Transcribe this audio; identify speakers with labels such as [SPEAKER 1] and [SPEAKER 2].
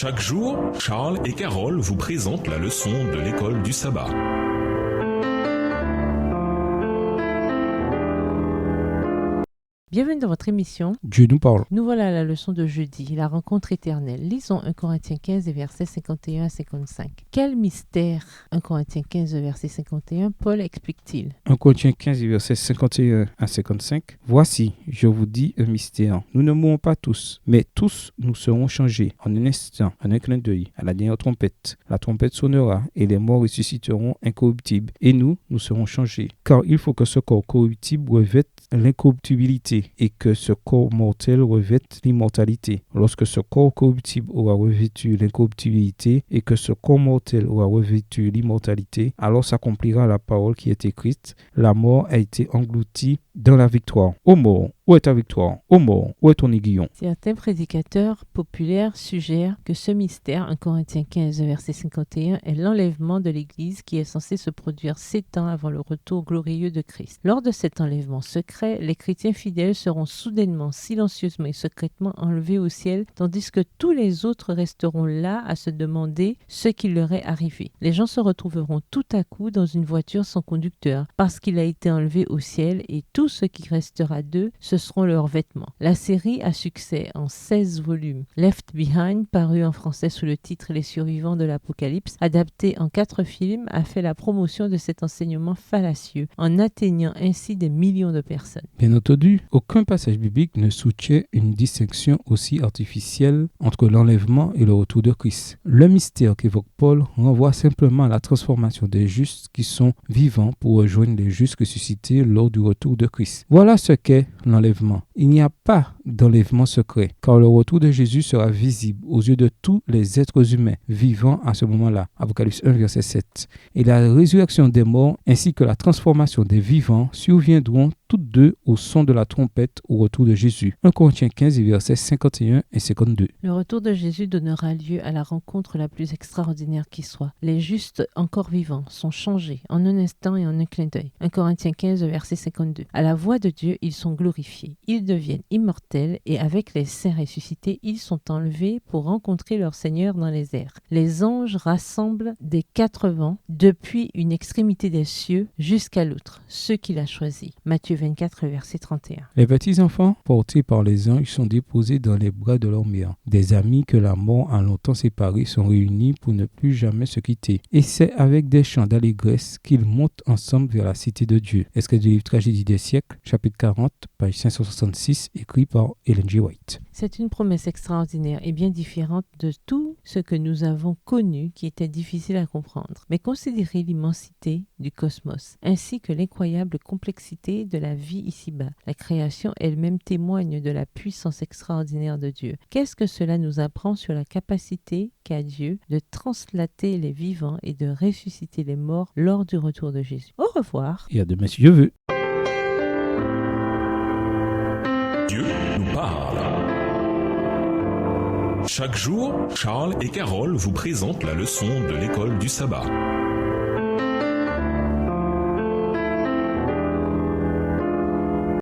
[SPEAKER 1] Chaque jour, Charles et Carole vous présentent la leçon de l'école du sabbat.
[SPEAKER 2] Bienvenue dans votre émission.
[SPEAKER 3] Dieu nous parle.
[SPEAKER 2] Nous voilà à la leçon de jeudi, la rencontre éternelle. Lisons 1 Corinthiens 15, versets 51 à 55. Quel mystère 1 Corinthiens 15, verset 51, Paul explique-t-il?
[SPEAKER 3] 1 Corinthiens 15, versets 51 à 55. Voici, je vous dis un mystère. Nous ne mourrons pas tous, mais tous nous serons changés en un instant, en un clin d'œil, à la dernière trompette. La trompette sonnera et les morts ressusciteront incorruptibles. Et nous serons changés. Car il faut que ce corps corruptible revête l'incorruptibilité et que ce corps mortel revête l'immortalité. Lorsque ce corps corruptible aura revêtu l'incorruptibilité et que ce corps mortel aura revêtu l'immortalité, alors s'accomplira la parole qui est écrite: la mort a été engloutie dans la victoire. Ô mort, où est ta victoire? Ô mort, où est ton aiguillon?
[SPEAKER 2] Certains prédicateurs populaires suggèrent que ce mystère, 1 Corinthiens 15, verset 51, est l'enlèvement de l'Église qui est censé se produire 7 ans avant le retour glorieux de Christ. Lors de cet enlèvement secret, les chrétiens fidèles seront soudainement, silencieusement et secrètement enlevés au ciel, tandis que tous les autres resteront là à se demander ce qui leur est arrivé. Les gens se retrouveront tout à coup dans une voiture sans conducteur, parce qu'il a été enlevé au ciel, et tout ce qui restera d'eux, ce seront leurs vêtements. La série a succès en 16 volumes. Left Behind, paru en français sous le titre Les survivants de l'Apocalypse, adapté en 4 films, a fait la promotion de cet enseignement fallacieux, en atteignant ainsi des millions de personnes.
[SPEAKER 3] Bien entendu, aucun passage biblique ne soutient une distinction aussi artificielle entre l'enlèvement et le retour de Christ. Le mystère qu'évoque Paul renvoie simplement à la transformation des justes qui sont vivants pour rejoindre les justes ressuscités lors du retour de Christ. Voilà ce qu'est l'enlèvement. Il n'y a pas d'enlèvement secret, car le retour de Jésus sera visible aux yeux de tous les êtres humains vivant à ce moment-là. Apocalypse 1, verset 7. Et la résurrection des morts ainsi que la transformation des vivants surviendront toutes deux au son de la trompette au retour de Jésus. 1 Corinthiens 15, versets 51 et 52.
[SPEAKER 2] Le retour de Jésus donnera lieu à la rencontre la plus extraordinaire qui soit. Les justes encore vivants sont changés en un instant et en un clin d'œil. 1 Corinthiens 15, verset 52. À la voix de Dieu, ils sont glorifiés. Ils deviennent immortels et avec les saints ressuscités, ils sont enlevés pour rencontrer leur Seigneur dans les airs. Les anges rassemblent des 4 vents depuis une extrémité des cieux jusqu'à l'autre, ceux qu'il a choisis. Matthieu 24, verset 31.
[SPEAKER 3] Les petits-enfants portés par les anges sont déposés dans les bras de leur mère. Des amis que la mort a longtemps séparés sont réunis pour ne plus jamais se quitter. Et c'est avec des chants d'allégresse qu'ils montent ensemble vers la cité de Dieu. Extrait du livre Tragédie des siècles, chapitre 40, page 566, écrit par Ellen G. White.
[SPEAKER 2] C'est une promesse extraordinaire et bien différente de tout ce que nous avons connu qui était difficile à comprendre. Mais considérez l'immensité du cosmos, ainsi que l'incroyable complexité de la vie ici-bas. La création elle-même témoigne de la puissance extraordinaire de Dieu. Qu'est-ce que cela nous apprend sur la capacité qu'a Dieu de translater les vivants et de ressusciter les morts lors du retour de Jésus? Au revoir.
[SPEAKER 3] Et à demain si Dieu veut.
[SPEAKER 1] Dieu nous parle. Chaque jour, Charles et Carole vous présentent la leçon de l'école du sabbat.